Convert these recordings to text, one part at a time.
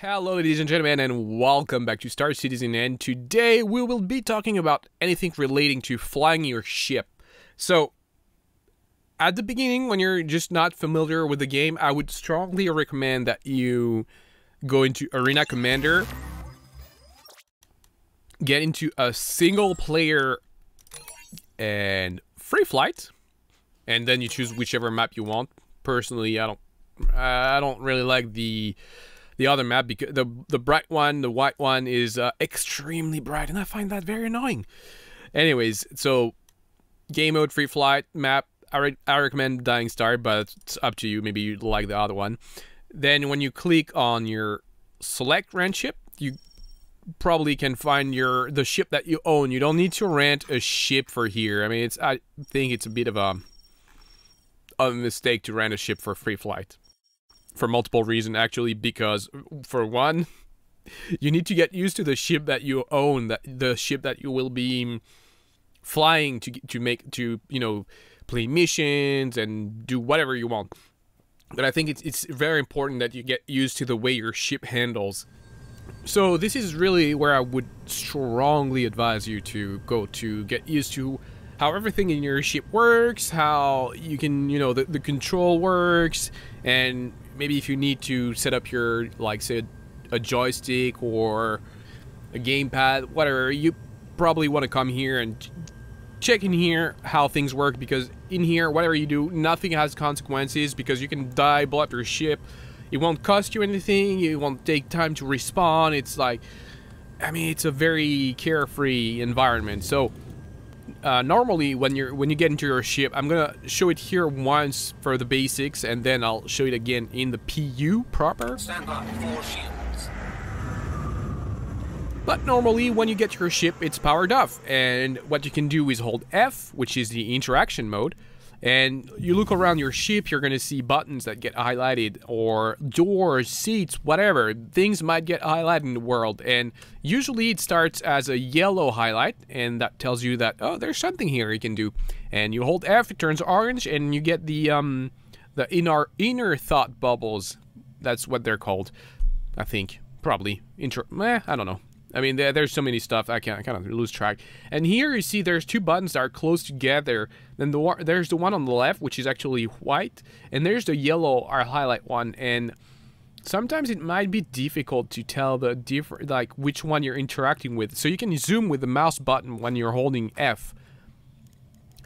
Hello ladies and gentlemen, and welcome back to Star Citizen, and today we will be talking about anything relating to flying your ship. So, at the beginning, when you're just not familiar with the game, I would strongly recommend that you go into Arena Commander, get into a single player and free flight, and then you choose whichever map you want. Personally, I don't really like the other map because the bright one, the white one, is extremely bright, and I find that very annoying. Anyways, so game mode, free flight map. I recommend Dying Star, but it's up to you. Maybe you'd like the other one. Then when you click on your select rent ship, you probably can find the ship that you own. You don't need to rent a ship for here. I mean, I think it's a bit of a mistake to rent a ship for free flight. For multiple reasons, actually, because for one, you need to get used to the ship that you own, the ship that you will be flying to play missions and do whatever you want. But I think it's very important that you get used to the way your ship handles. So this is really where I would strongly advise you to go to get used to how everything in your ship works, how you can, the control works, and maybe if you need to set up your, like, say, a joystick or a gamepad, whatever, you probably want to come here and check in here how things work, because in here, whatever you do, nothing has consequences, because you can die, blow up your ship. It won't cost you anything. It won't take time to respawn. It's like, I mean, it's a very carefree environment. So normally when you get into your ship, I'm gonna show it here once for the basics, and then I'll show it again in the PU proper. Stand by, 4 shields. But normally when you get your ship, it's powered off, and what you can do is hold F, which is the interaction mode, and you look around your ship. You're gonna see buttons that get highlighted, or doors, seats, whatever. Things might get highlighted in the world, and usually it starts as a yellow highlight, and that tells you that, oh, there's something here you can do. And you hold F, it turns orange, and you get the inner thought bubbles. That's what they're called, I think. Probably. I don't know. I mean, there's so many stuff, I kind of lose track. And here you see there's 2 buttons that are close together. Then there's the one on the left, which is actually white, and there's the yellow or highlight one. And sometimes it might be difficult to tell which one you're interacting with. So you can zoom with the mouse button when you're holding F,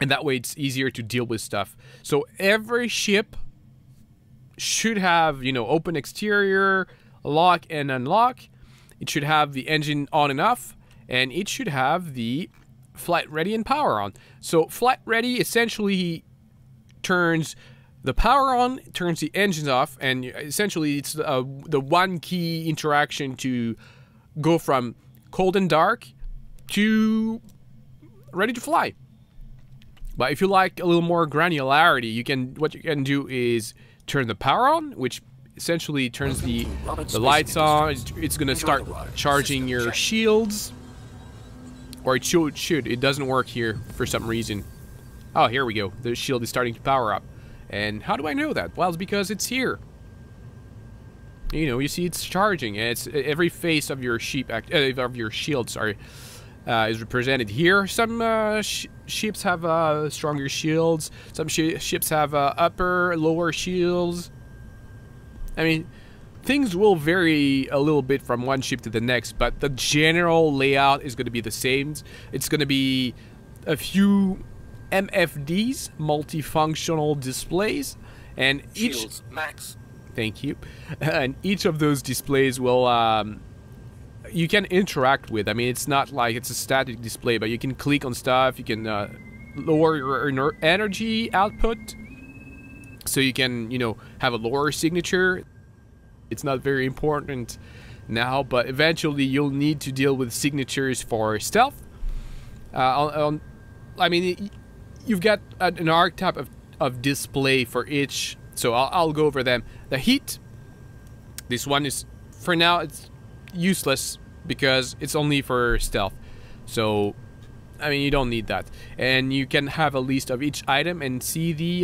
and that way it's easier to deal with stuff. So every ship should have, open exterior, lock and unlock. It should have the engine on and off, and it should have the flight ready and power on. So flight ready essentially turns the power on, turns the engines off, and essentially it's the one key interaction to go from cold and dark to ready to fly. But if you like a little more granularity, what you can do is turn the power on, which essentially turns the lights on. It's gonna start charging your shields, or it should. It doesn't work here for some reason. Oh, here we go. The shield is starting to power up. And how do I know that? Well, it's because it's here. You see it's charging, and it's every face of your shield, sorry, is represented here. Some ships have stronger shields. Some ships have upper, lower shields. I mean, things will vary a little bit from one ship to the next, but the general layout is going to be the same. It's going to be a few MFDs, multifunctional displays, and Shields max. Thank you. And each of those displays will you can interact with. I mean, it's not like it's a static display, but you can click on stuff. You can lower your energy output, so you can, have a lower signature. It's not very important now, but eventually you'll need to deal with signatures for stealth. I mean, you've got an archetype of display for each, so I'll go over them. The heat, this one is, for now, it's useless because it's only for stealth. So I mean, you don't need that. And you can have a list of each item and see the,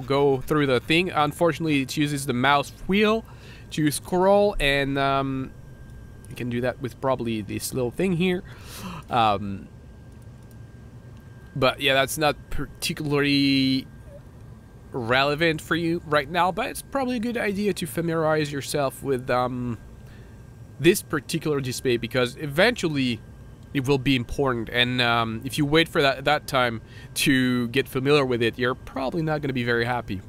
go through the thing. Unfortunately, it uses the mouse wheel to scroll, and you can do that with probably this little thing here. But yeah, that's not particularly relevant for you right now, but it's probably a good idea to familiarize yourself with this particular display, because eventually it will be important, and if you wait for that time to get familiar with it, you're probably not going to be very happy.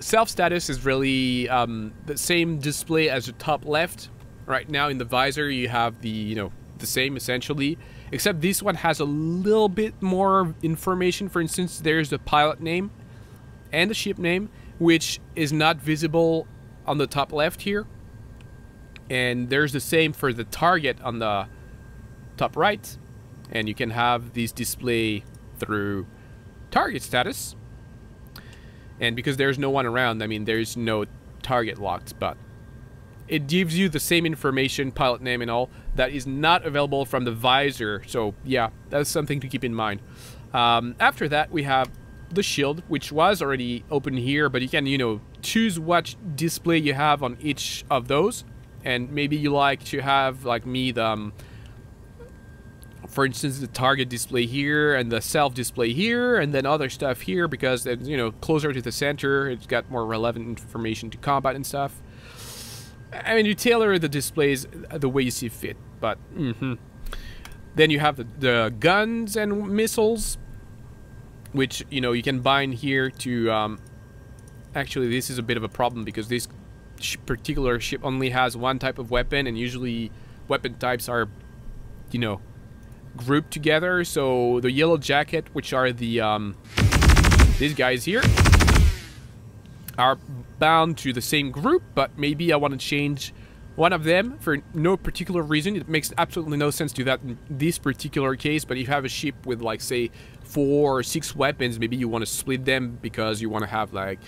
Self status is really the same display as the top left. Right now in the visor you have the the same essentially, except this one has a little bit more information. For instance, there's the pilot name and the ship name, which is not visible on the top left here, and there's the same for the target on the top right, and you can have these display through target status. And because there's no one around, I mean, there's no target locked, but it gives you the same information, pilot name and all, that is not available from the visor. So yeah, that's something to keep in mind. After that, we have the shield, which was already open here, but you can, choose what display you have on each of those. And maybe you like to have, like me, the for instance, the target display here and the self display here, and then other stuff here, because it's, closer to the center, it's got more relevant information to combat and stuff. I mean, you tailor the displays the way you see fit, but then you have the guns and missiles, which you can bind here to actually this is a bit of a problem, because this particular ship only has one type of weapon, and usually weapon types are grouped together. So the yellow jacket, which are the these guys here, are bound to the same group, but maybe I want to change one of them for no particular reason. It makes absolutely no sense to do that in this particular case, but if you have a ship with, like, say 4 or 6 weapons, maybe you want to split them because you want to have like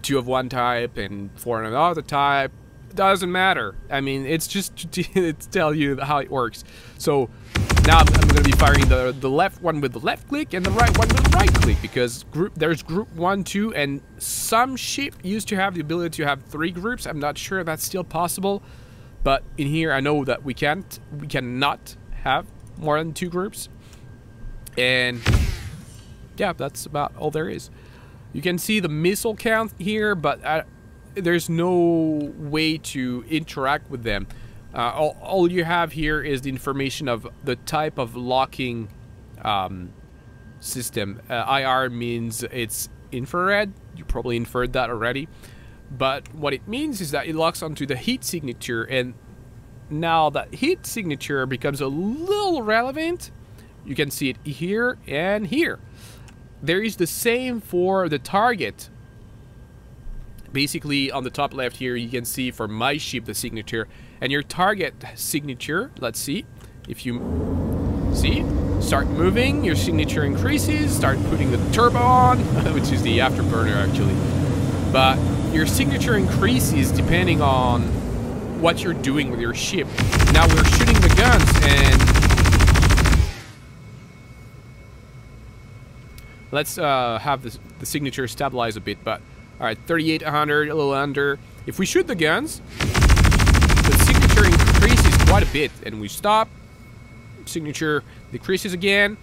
2 of one type and 4 of another type. Doesn't matter. I mean, it's just to tell you how it works. So now I'm going to be firing the left one with the left click and the right one with the right click, because there's group 1, 2, and some ship used to have the ability to have 3 groups. I'm not sure if that's still possible, but in here I know that we cannot have more than 2 groups. And yeah, that's about all there is. You can see the missile count here, but there's no way to interact with them. All you have here is the information of the type of locking system. IR means it's infrared. You probably inferred that already. But what it means is that it locks onto the heat signature, and now that heat signature becomes a little relevant. You can see it here and here. There is the same for the target. Basically, on the top left here, you can see for my ship the signature, and your target signature, let's see, if you see, start moving, your signature increases, start putting the turbo on, which is the afterburner actually, but your signature increases depending on what you're doing with your ship. Now we're shooting the guns, and let's have the signature stabilize a bit, but alright, 3800, a little under. If we shoot the guns, the signature increases quite a bit, and we stop, signature decreases again.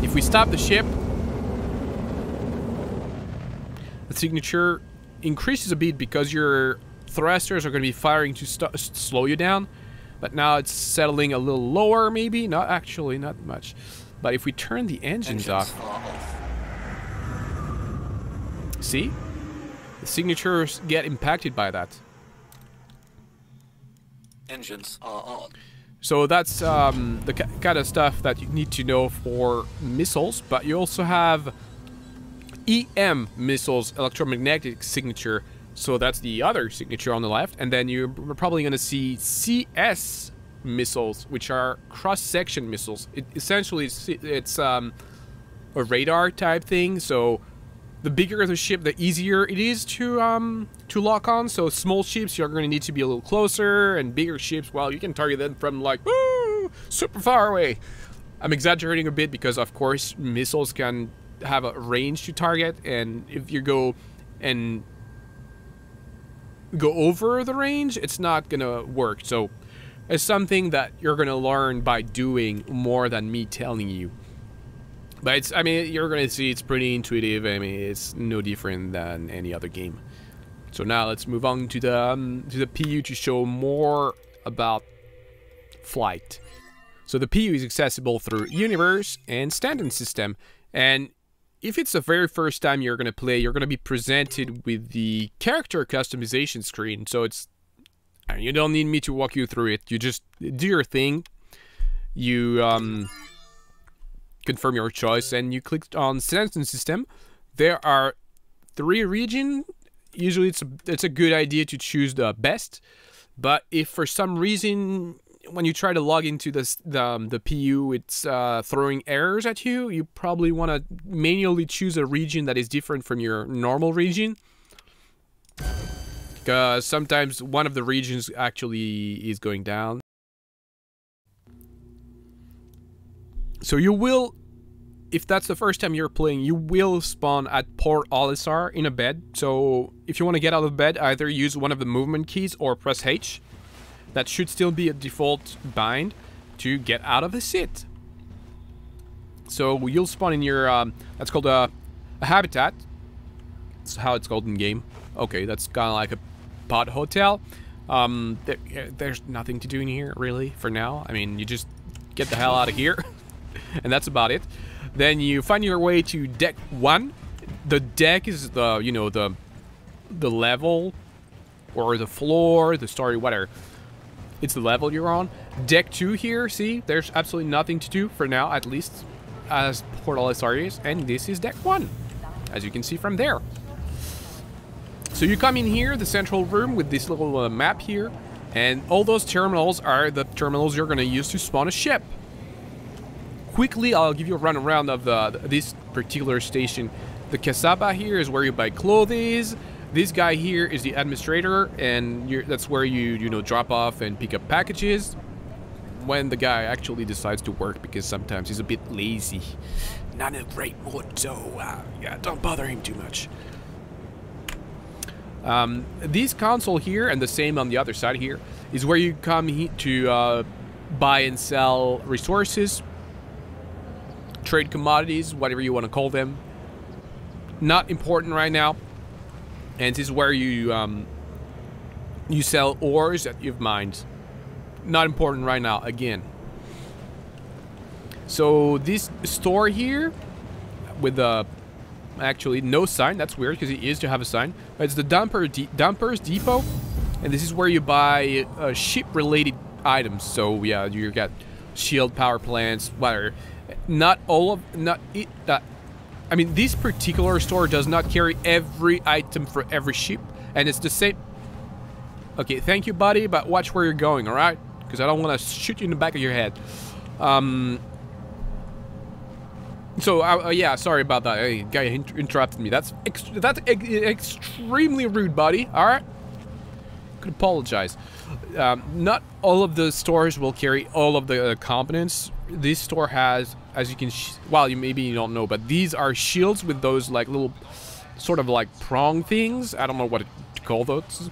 If we stop the ship, the signature increases a bit because your thrusters are going to be firing to slow you down, but now it's settling a little lower, maybe, not actually, not much. But if we turn the engines off, see? The signatures get impacted by that. Engines are on. So that's the kind of stuff that you need to know for missiles, but you also have EM missiles, electromagnetic signature, so that's the other signature on the left, and then you're probably going to see CS missiles, which are cross-section missiles. Essentially, it's a radar type thing, so the bigger the ship, the easier it is to lock on. So small ships, you're going to need to be a little closer, and bigger ships, well, you can target them from like, woo, super far away. I'm exaggerating a bit because, of course, missiles can have a range to target, and if you go and go over the range, it's not gonna work. So it's something that you're gonna learn by doing more than me telling you. But it's, I mean, you're gonna see it's pretty intuitive. I mean, it's no different than any other game. So now let's move on to the PU to show more about flight. So the PU is accessible through Universe and Standing System, and if it's the very first time you're gonna play, you're gonna be presented with the character customization screen. So it's, you don't need me to walk you through it. You just do your thing. You confirm your choice, and you click on Standing System. There are 3 regions. Usually it's a good idea to choose the best, but if for some reason when you try to log into the PU it's throwing errors at you, you probably want to manually choose a region that is different from your normal region, because sometimes one of the regions actually is going down. So you will, if that's the first time you're playing, you will spawn at Port Olisar in a bed. So if you want to get out of bed, either use one of the movement keys or press H. That should still be a default bind to get out of the sit. So you'll spawn in your, that's called a habitat. That's how it's called in game. Okay, that's kind of like a pod hotel. There's nothing to do in here, really, for now. I mean, you just get the hell out of here. And that's about it. Then you find your way to deck 1. The deck is the, you know, the level or the floor, the story, whatever. It's the level you're on. Deck 2 here, see, there's absolutely nothing to do for now, at least as Portal SR is, and this is deck 1, as you can see from there. So you come in here, the central room with this little map here, and all those terminals are the terminals you're going to use to spawn a ship. Quickly, I'll give you a run around of this particular station. The Casaba here is where you buy clothes. This guy here is the administrator, and that's where you know, drop off and pick up packages when the guy actually decides to work, because sometimes he's a bit lazy. Not in a great mood, so yeah, don't bother him too much. This console here, and the same on the other side here, is where you come to buy and sell resources, trade commodities, whatever you want to call them. Not important right now. And this is where you sell ores that you've mined. Not important right now, again. So this store here, with actually no sign, that's weird because it is to have a sign. It's the Dumpers Depot, and this is where you buy ship-related items. So yeah, you got shield power plants, whatever. I mean, this particular store does not carry every item for every ship, and it's the same. Okay, thank you, buddy, but watch where you're going, all right? Because I don't want to shoot you in the back of your head. Yeah, sorry about that. Hey, guy interrupted me. That's extremely rude, buddy. All right. Could apologize. Not all of the stores will carry all of the components. This store has, as you can, well, maybe you don't know, but these are shields with those like little, sort of like prong things. I don't know what to call those.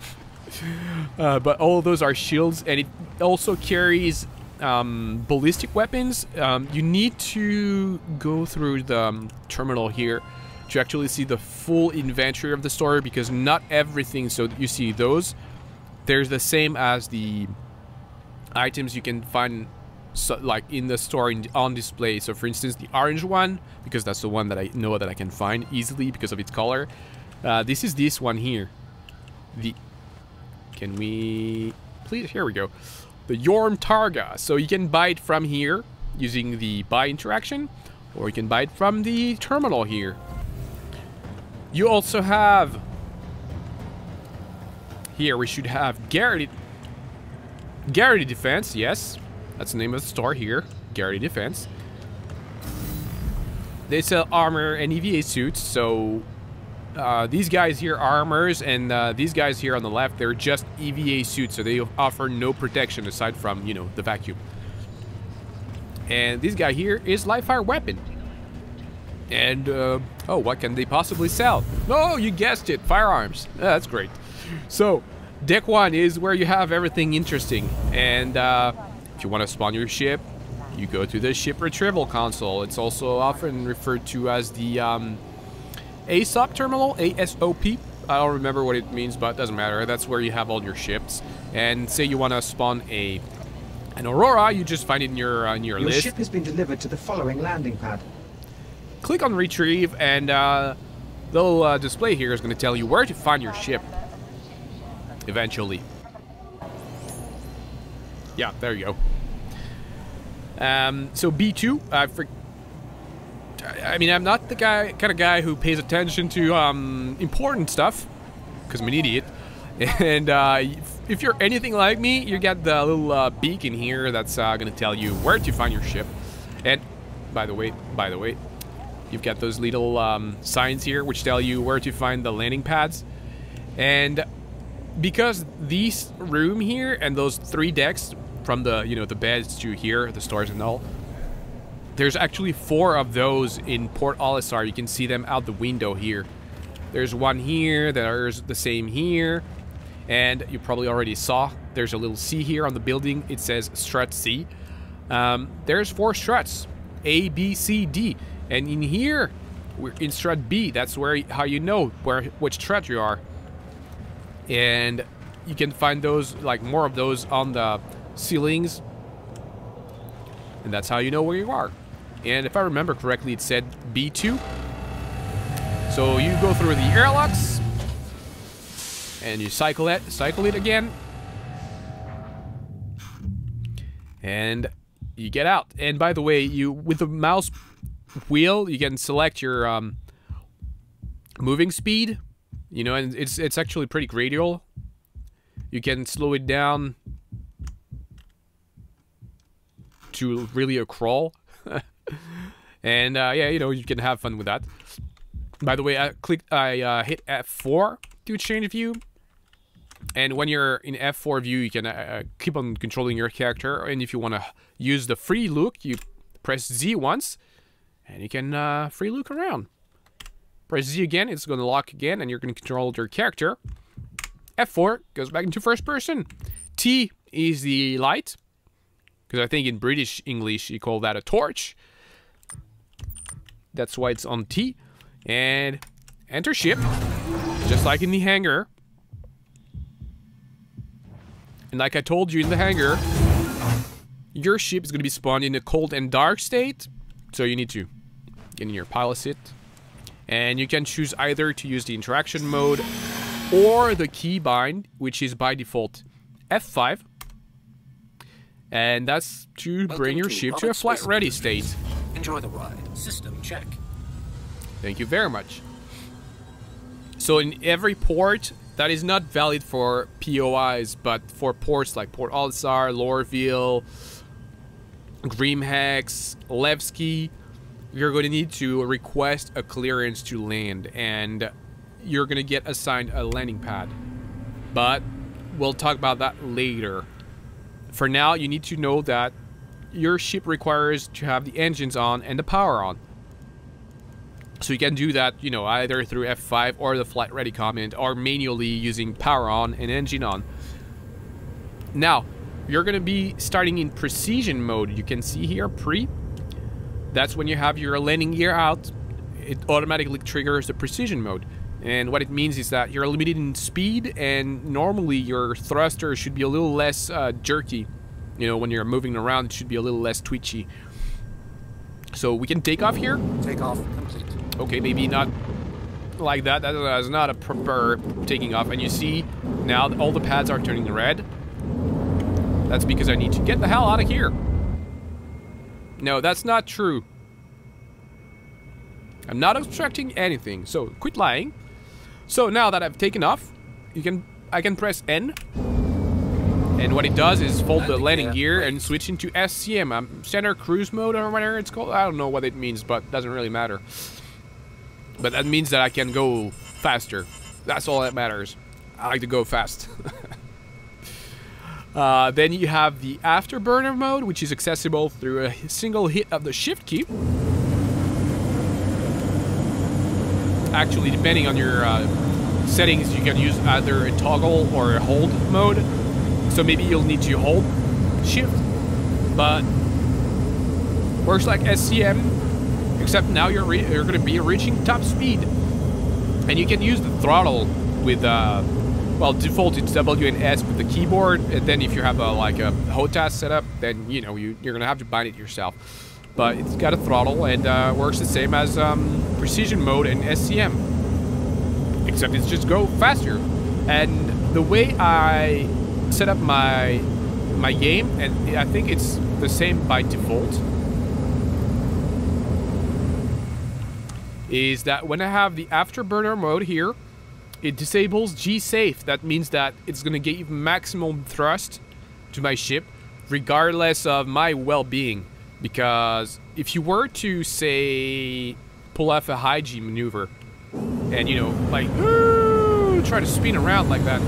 But all of those are shields, and it also carries ballistic weapons. You need to go through the terminal here to actually see the full inventory of the store, because not everything. So you see those. There's the same as the items you can find, so, like in the store on display. So for instance, the orange one, because that's the one that I know that I can find easily because of its color. This is this one here. Can we please? Here we go. The Yorm Targa. So you can buy it from here using the buy interaction, or you can buy it from the terminal here. You also have here, we should have Garrity Defense. Yes, that's the name of the store here, Garrity Defense. They sell armor and EVA suits. So these guys here are armors, and these guys here on the left, they're just EVA suits, so they offer no protection aside from, you know, the vacuum. And this guy here is live fire weapon. And oh, what can they possibly sell? No, you guessed it, firearms. That's great. So Deck 1 is where you have everything interesting. And if you want to spawn your ship, you go to the ship retrieval console. It's also often referred to as the ASOP terminal, ASOP. I don't remember what it means, but it doesn't matter. That's where you have all your ships. And say you want to spawn an Aurora, you just find it in your list. Your ship has been delivered to the following landing pad. Click on retrieve, and the little display here is going to tell you where to find your ship. Eventually. Yeah, there you go. So B2, I mean, I'm not the kind of guy who pays attention to important stuff, because I'm an idiot. And if you're anything like me, you get the little beacon here that's going to tell you where to find your ship. And by the way, you've got those little signs here which tell you where to find the landing pads. And because these room here and those 3 decks from the, you know, the beds to here, the stores and all, there's actually 4 of those in Port Olisar. You can see them out the window here. There's one here, there's the same here, and you probably already saw there's a little C here on the building. It says strut C. There's 4 struts, A, B, C, D, and in here we're in strut B. That's how you know which strut you are. And you can find those, like more of those on the ceilings, and that's how you know where you are. And if I remember correctly, it said B2. So you go through the airlocks and you cycle it again, and you get out. And by the way, with the mouse wheel you can select your moving speed. You know, and it's actually pretty gradual. You can slow it down to really a crawl. And yeah, you know, you can have fun with that. By the way, I hit F4 to change view. And when you're in F4 view, you can keep on controlling your character. And if you want to use the free look, you press Z once, and you can free look around. Press Z again, it's going to lock again, and you're going to control your character. F4 goes back into first person. T is the light, because I think in British English you call that a torch. That's why it's on T. And enter ship, just like in the hangar. And like I told you in the hangar, your ship is going to be spawned in a cold and dark state. So you need to get in your pilot seat. And you can choose either to use the interaction mode or the keybind, which is by default F5. And that's to bring your ship to a flight ready state. Enjoy the ride. System check. Thank you very much. So in every port, that is not valid for POIs, but for ports like Port Olisar, Lorville, Grimhex, Levski, you're going to need to request a clearance to land, and you're going to get assigned a landing pad. But we'll talk about that later. For now, you need to know that your ship requires to have the engines on and the power on. So you can do that, you know, either through F5 or the flight ready command, or manually using power on and engine on. Now, you're going to be starting in precision mode. You can see here, pre. That's when you have your landing gear out. It automatically triggers the precision mode. And what it means is that you're limited in speed, and normally your thruster should be a little less jerky. You know, when you're moving around, it should be a little less twitchy. So we can take off here. Take off complete. Okay, maybe not like that. That is not a proper taking off. And you see now all the pads are turning red. That's because I need to get the hell out of here. No, that's not true. I'm not obstructing anything, so quit lying. So now that I've taken off, I can press N. And what it does is fold the landing gear and switch into SCM, center cruise mode or whatever it's called. I don't know what it means, but it doesn't really matter. But that means that I can go faster. That's all that matters. I like to go fast. Then you have the Afterburner Mode, which is accessible through a single hit of the Shift key. Actually, depending on your settings you can use either a toggle or a hold mode. So maybe you'll need to hold shift, but works like SCM, except now you're going to be reaching top speed, and you can use the throttle with well, default it's W and S with the keyboard, and then if you have like a HOTAS setup, then you know you're going to have to bind it yourself. But it's got a throttle and works the same as precision mode and SCM, except it's just go faster. And the way I set up my game, and I think it's the same by default, is that when I have the Afterburner mode here, it disables G-Safe. That means that it's going to give maximum thrust to my ship, regardless of my well-being. Because if you were to, say, pull off a high G maneuver, and, you know, like, try to spin around like that.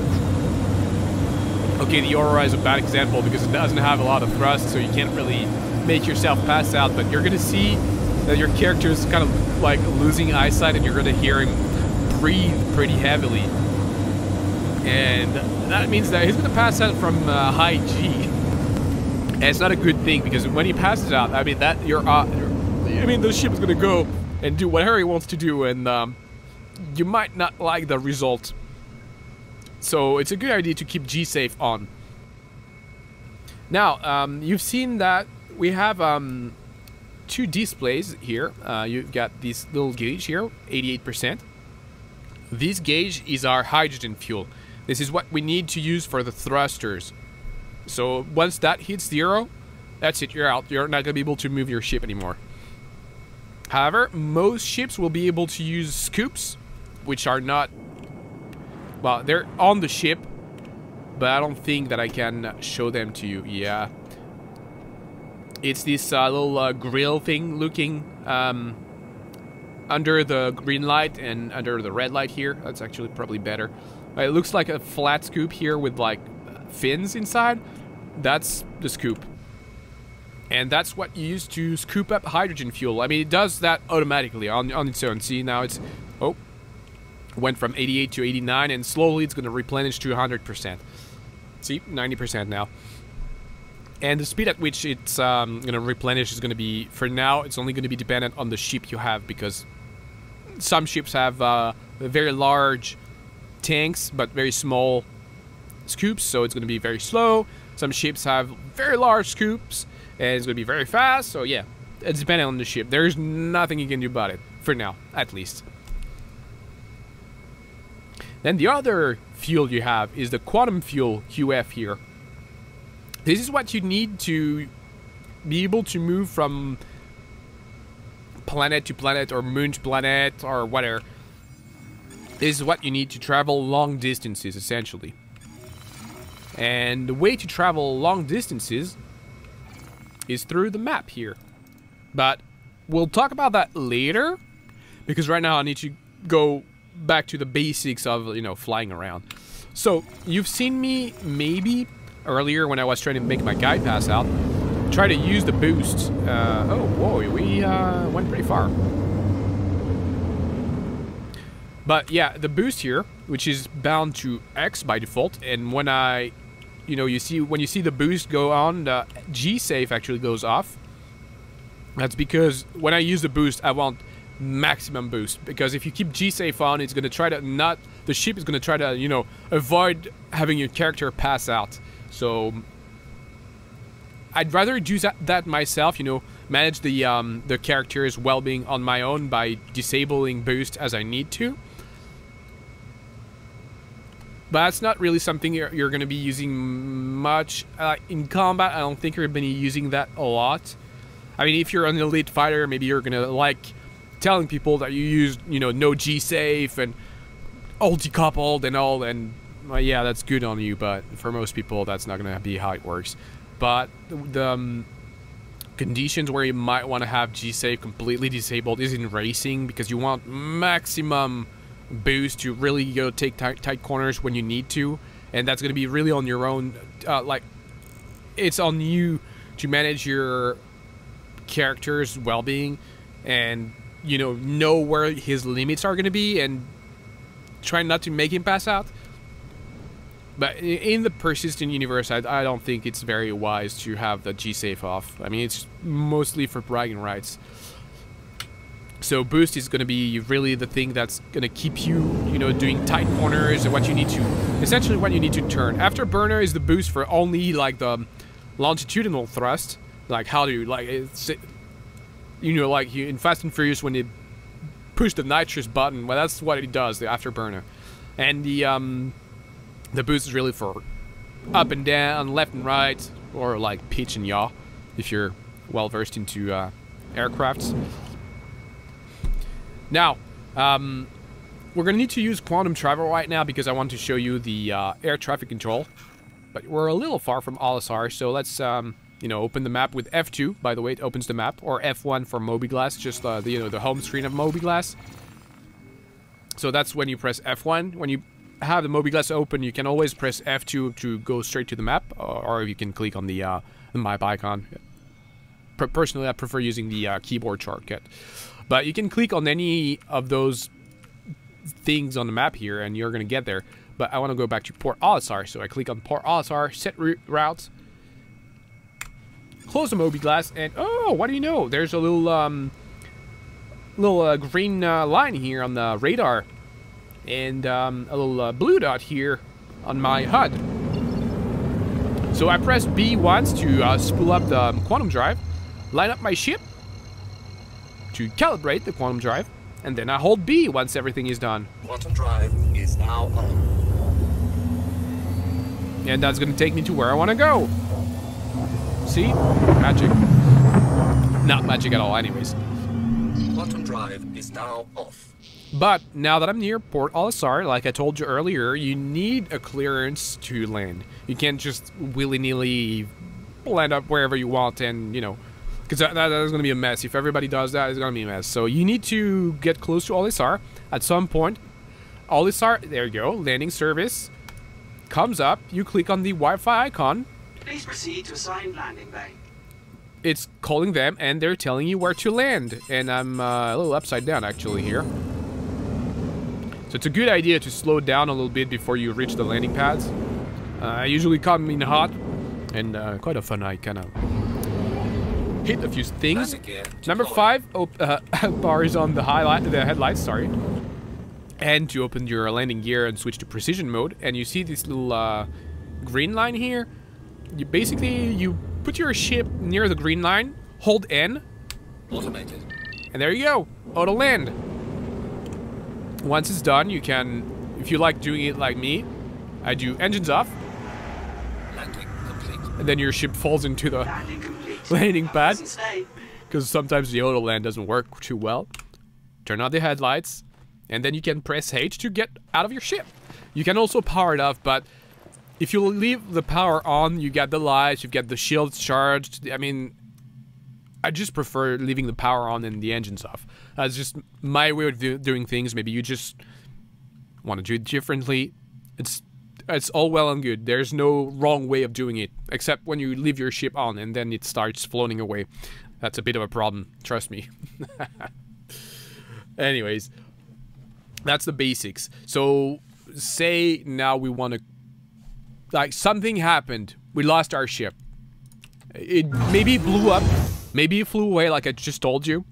Okay, the Aurora is a bad example because it doesn't have a lot of thrust, so you can't really make yourself pass out, but you're going to see that your character is kind of like losing eyesight, and you're going to hear him breathe pretty heavily. And that means that he's going to pass out from high G. And it's not a good thing, because when he passes out, I mean, that the ship is going to go and do whatever he wants to do, and you might not like the result. So it's a good idea to keep G-Safe on. Now, you've seen that we have two displays here. You've got this little gauge here, 88%. This gauge is our hydrogen fuel. This is what we need to use for the thrusters. So once that hits 0, that's it, you're out. You're not going to be able to move your ship anymore. However, most ships will be able to use scoops, which are not... Well, they're on the ship, but I don't think that I can show them to you. Yeah. It's this little grill thing looking under the green light and under the red light here. That's actually probably better. It looks like a flat scoop here with like fins inside. That's the scoop. And that's what you use to scoop up hydrogen fuel. I mean, it does that automatically on its own. See, now it's... Oh. Went from 88 to 89, and slowly it's going to replenish to 100%. See, 90% now. And the speed at which it's going to replenish is going to be, for now, it's only going to be dependent on the ship you have, because some ships have very large tanks, but very small scoops, so it's going to be very slow. Some ships have very large scoops, and it's going to be very fast, so yeah, it's dependent on the ship. There's nothing you can do about it, for now, at least. Then the other fuel you have is the quantum fuel QF here. This is what you need to be able to move from planet to planet or moon to planet or whatever. This is what you need to travel long distances, essentially. And the way to travel long distances is through the map here. But we'll talk about that later, because right now I need to go back to the basics of, you know, flying around. So you've seen me maybe earlier when I was trying to make my guy pass out, try to use the boost. Oh, whoa, we went pretty far. But yeah, the boost here, which is bound to X by default, and when I, you know, when you see the boost go on, the G-Safe actually goes off. That's because when I use the boost, I want maximum boost, because if you keep G-Safe on, it's going to try to the ship is going to try to, you know, avoid having your character pass out. So I'd rather do that myself, you know, manage the character's well-being on my own by disabling boost as I need to. But that's not really something you're going to be using much in combat. I don't think you're going to be using that a lot. I mean, if you're an elite fighter, maybe you're going to like telling people that you use, you know, no G-Safe and ulti-coupled and all, and well, yeah, that's good on you, but for most people, that's not going to be how it works. But the conditions where you might want to have G-Safe completely disabled is in racing, because you want maximum boost to really go take tight corners when you need to, and that's going to be really on your own. Like, it's on you to manage your character's well-being and, you know where his limits are going to be, and try not to make him pass out. But in the persistent universe, I don't think it's very wise to have the G-Safe off. I mean, it's mostly for bragging rights. So boost is going to be really the thing that's going to keep you, you know, doing tight corners and what you need to, essentially what you need to turn. Afterburner is the boost for only like the longitudinal thrust, like how do you, like, it's, you know, like you in Fast and Furious when you push the nitrous button, well, that's what it does, the Afterburner. And the boost is really for up and down, left and right, or like pitch and yaw, if you're well versed into aircrafts. Now, we're gonna need to use quantum travel right now because I want to show you the air traffic control. But we're a little far from LSR, so let's you know, open the map with F2. By the way, it opens the map, or F1 for Mobiglass, just the, you know, the home screen of Mobiglass. So that's when you press F1. When you have the Mobiglass open, you can always press F2 to go straight to the map, or you can click on the map icon. Personally, I prefer using the keyboard shortcut. But you can click on any of those things on the map here, and you're going to get there. But I want to go back to Port LSR, so I click on Port LSR, set route, close the Mobiglass, and oh, what do you know? There's a little green line here on the radar, and a little blue dot here on my HUD. So I press B once to spool up the quantum drive, line up my ship to calibrate the quantum drive, and then I hold B once everything is done. Quantum drive is now on. And that's going to take me to where I want to go. See? Magic. Not magic at all, anyways. Quantum drive is now off. But now that I'm near Port LSR, like I told you earlier, you need a clearance to land. You can't just willy-nilly land up wherever you want and, you know, because that is going to be a mess. If everybody does that, it's going to be a mess. So you need to get close to LSR. At some point, LSR, there you go, landing service comes up. You click on the Wi-Fi icon. Please proceed to assigned landing bay. It's calling them, and they're telling you where to land. And I'm a little upside down, actually, here. So it's a good idea to slow down a little bit before you reach the landing pads. I usually come in hot, and quite often I kind of hit a few things. Number 5 bars on the headlights, sorry. And to open your landing gear and switch to precision mode, and you see this little green line here. You basically put your ship near the green line, hold N, Automated. and there you go, auto land. Once it's done, you can, if you like doing it like me, I do engines off, Landing complete. and then your ship falls into the Landing complete. landing pad, Doesn't stay. because sometimes the auto land doesn't work too well. Turn on the headlights, and then you can press H to get out of your ship. You can also power it off, but if you leave the power on, you get the lights, you get the shields charged. I mean, I just prefer leaving the power on and the engines off. That's just my way of doing things. Maybe you just want to do it differently. It's all well and good. There's no wrong way of doing it, except when you leave your ship on and then it starts floating away. That's a bit of a problem, trust me. Anyways, that's the basics. So say now we want to, like, something happened. We lost our ship. It maybe blew up. Maybe it flew away like I just told you.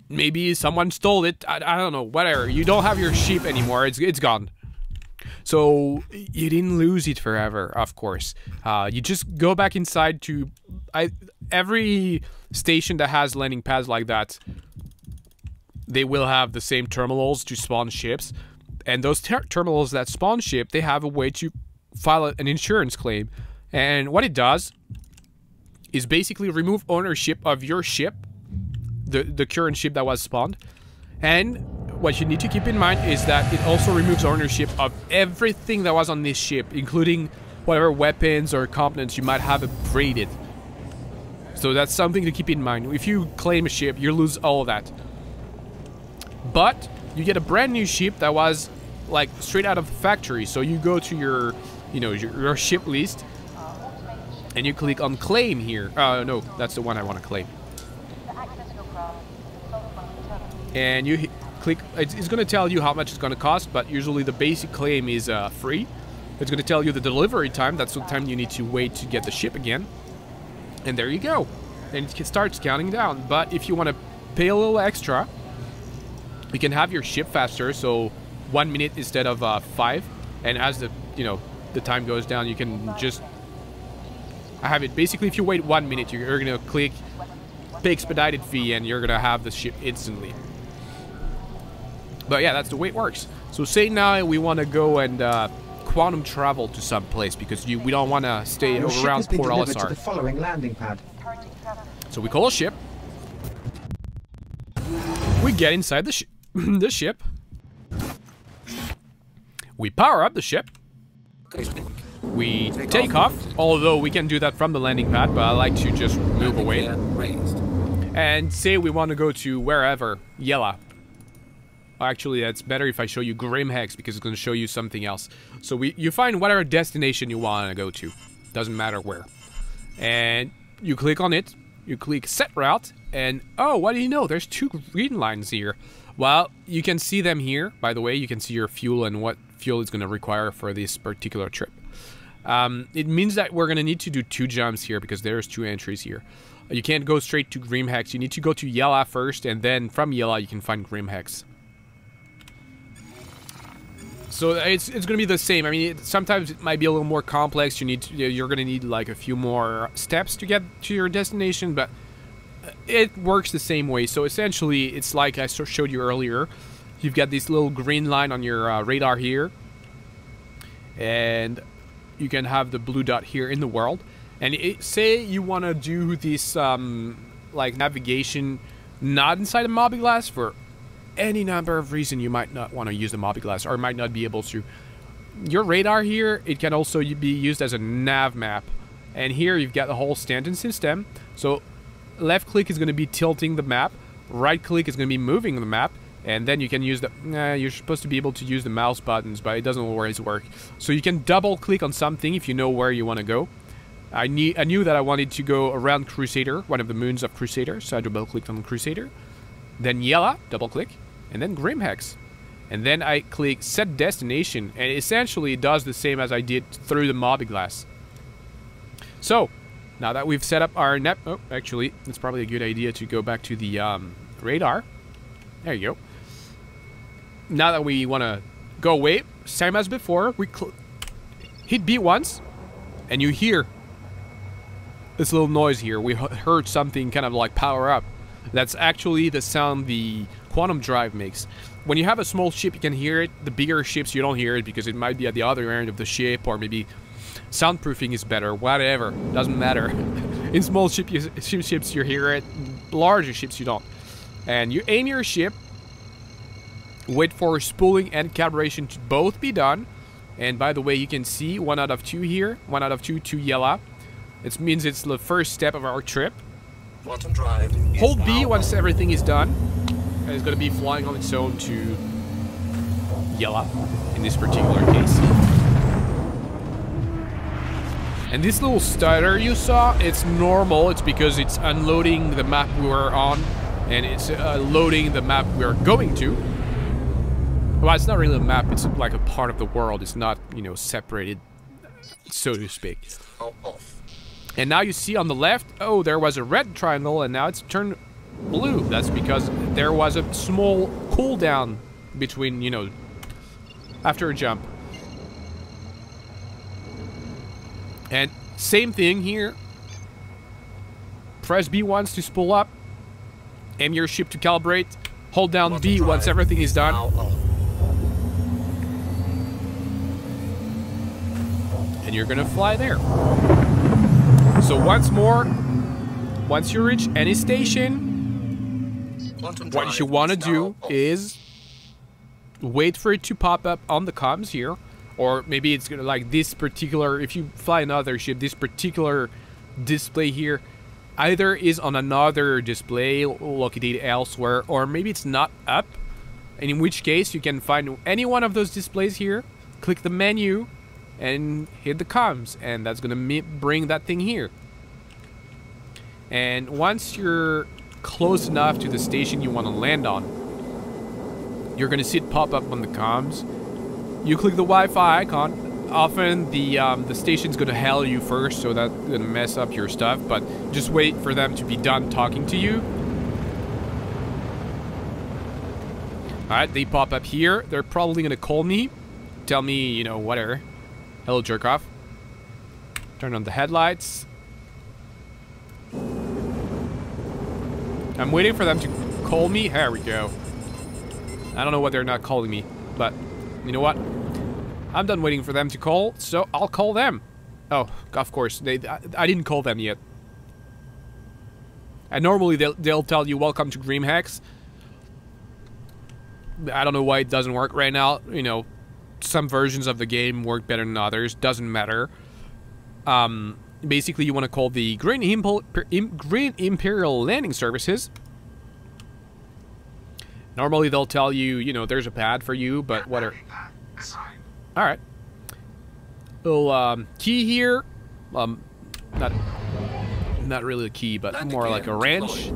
Maybe someone stole it. I don't know. Whatever. You don't have your ship anymore. It's gone. So you didn't lose it forever, of course. You just go back inside to... every station that has landing pads like that, they will have the same terminals to spawn ships. And those terminals that spawn ship, they have a way to file an insurance claim. And what it does is basically remove ownership of your ship, the current ship that was spawned. And what you need to keep in mind is that it also removes ownership of everything that was on this ship, including whatever weapons or components you might have upgraded. So that's something to keep in mind. If you claim a ship, you lose all of that. But you get a brand new ship that was like straight out of the factory. So you go to your, you know, your ship list, and you click on claim here. No, that's the one I want to claim. And you click, it's going to tell you how much it's going to cost, but usually the basic claim is free. It's going to tell you the delivery time. That's the time you need to wait to get the ship again. And there you go. And it starts counting down. But if you want to pay a little extra, you can have your ship faster. So 1 minute instead of 5. And as the, the time goes down, you can just have it. Basically, if you wait 1 minute, you're going to click pay expedited fee and you're going to have the ship instantly. But yeah, that's the way it works. So say now we want to go and quantum travel to some place because we don't want to stay around Port LSR. To the following landing pad. So we call a ship. We get inside the ship. We power up the ship. We take off, although we can do that from the landing pad, but I like to just move away. And say we want to go to wherever, Yella. Actually, that's better if I show you Grimhex because it's going to show you something else. So you find whatever destination you want to go to. Doesn't matter where. And you click on it. You click set route. And oh, what do you know? There's 2 green lines here. Well, you can see them here. By the way, you can see your fuel and what fuel it's going to require for this particular trip. It means that we're going to need to do 2 jumps here because there's 2 entries here. You can't go straight to Grimhex. You need to go to Yella first, and then from Yella you can find Grimhex. So it's going to be the same. I mean, sometimes it might be a little more complex. You're going to need like a few more steps to get to your destination, but it works the same way. So essentially, it's like I showed you earlier. You've got this little green line on your radar here, and you can have the blue dot here in the world. And say you want to do this like navigation not inside a Mobiglass for any number of reasons. You might not want to use the Mobiglass or might not be able to. Your radar here, it can also be used as a nav map. And here you've got the whole Stanton system. So left click is going to be tilting the map. Right click is going to be moving the map. And then you can use the... you're supposed to be able to use the mouse buttons, but it doesn't always work. So you can double click on something if you know where you want to go. I knew that I wanted to go around Crusader, one of the moons of Crusader, so I double-clicked on Crusader. Then Yella, double-click, and then Grimhex. And then I click Set Destination, and essentially it does the same as I did through the Mobiglass. So, now that we've set up our net... Oh, actually, it's probably a good idea to go back to the radar. There you go. Now that we want to go away, same as before, we hit B once, and you hear this little noise here. We heard something kind of like power up. That's actually the sound the quantum drive makes. When you have a small ship, you can hear it. The bigger ships, you don't hear it because it might be at the other end of the ship, or maybe soundproofing is better. Whatever, doesn't matter. In small ships, you hear it. Larger ships, you don't. And you aim your ship. Wait for spooling and calibration to both be done. And by the way, you can see 1 out of 2 here. 1 out of 2 to Yella. It means it's the first step of our trip. Hold B once everything is done. And it's going to be flying on its own to Yella in this particular case. And this little stutter you saw, it's normal. It's because it's unloading the map we were on. And it's loading the map we're going to. Well, it's not really a map. It's like a part of the world. It's not, separated, so to speak. And now you see on the left, oh, there was a red triangle, and now it's turned blue. That's because there was a small cooldown between, after a jump. And same thing here. Press B once to spool up. Aim your ship to calibrate. Hold down B once everything is done. And you're gonna fly there. So once more, once you reach any station, what you want to do is wait for it to pop up on the comms here, or maybe it's gonna like this particular, if you fly another ship, this particular display here either is on another display located elsewhere, or maybe it's not up, and in which case you can find any one of those displays here, click the menu, and hit the comms, and that's gonna bring that thing here. And once you're close enough to the station you want to land on, You're gonna see it pop up on the comms. You click the Wi-Fi icon. Often the station's gonna hail you first, so that's gonna mess up your stuff. But just wait for them to be done talking to you. All right, they pop up here. They're probably gonna call me, tell me, you know, whatever. Hello, jerk off. Turn on the headlights. I'm waiting for them to call me. There we go. I don't know why they're not calling me, but you know what? I'm done waiting for them to call, so I'll call them. Oh, of course. I didn't call them yet. And normally they'll tell you, welcome to Grimhex. I don't know why it doesn't work right now. You know, some versions of the game work better than others. Doesn't matter. Basically, you want to call the Green Imperial Landing Services. Normally, they'll tell you, you know, there's a pad for you, but whatever. All right. Little key here. Not really a key, but more like a wrench.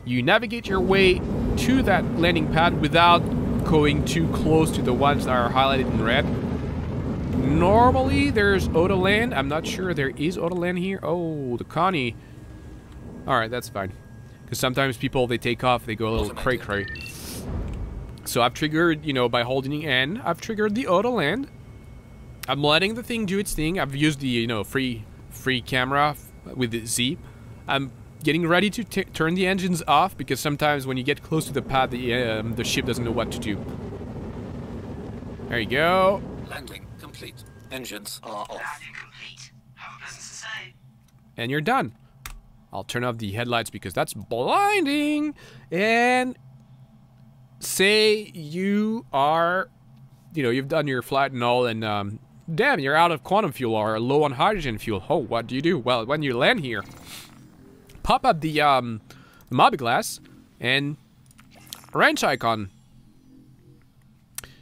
You navigate your way to that landing pad without going too close to the ones that are highlighted in red. Normally, there's Autoland. I'm not sure there is Autoland here. Oh, the Connie. All right, that's fine. Because sometimes people, they take off, they go a little cray-cray. So I've triggered, you know, by holding N, I've triggered the Autoland. I'm letting the thing do its thing. I've used the, you know, free camera with the Z. I'm getting ready to turn the engines off because sometimes when you get close to the pad, the ship doesn't know what to do. There you go. Landing complete. Engines are off. Landing complete. Have a business to say. And you're done. I'll turn off the headlights because that's blinding. And say you are, you know, you've done your flight and all, and damn, you're out of quantum fuel or low on hydrogen fuel. Oh, what do you do? Well, when you land here, pop up the Mobiglass and wrench icon.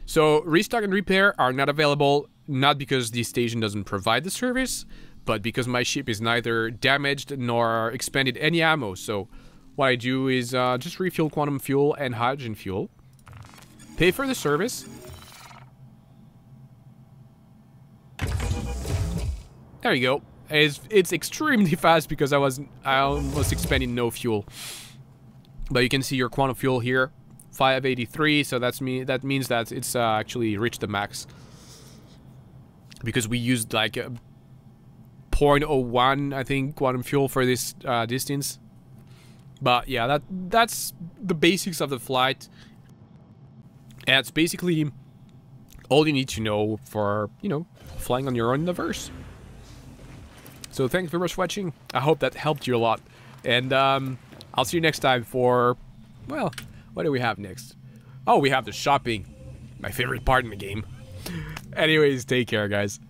So restock and repair are not available, not because the station doesn't provide the service, but because my ship is neither damaged nor expended any ammo. So what I do is just refuel quantum fuel and hydrogen fuel, pay for the service. There you go. It's extremely fast because I almost expending no fuel. But you can see your quantum fuel here, 583. So that means that it's actually reached the max because we used like a 0.01, I think, quantum fuel for this distance. But yeah, that's the basics of the flight. And it's basically all you need to know for, you know, flying on your own in the verse. So thanks very much for watching. I hope that helped you a lot. And I'll see you next time for, well, what do we have next? Oh, we have the shopping. My favorite part in the game. Anyways, take care, guys.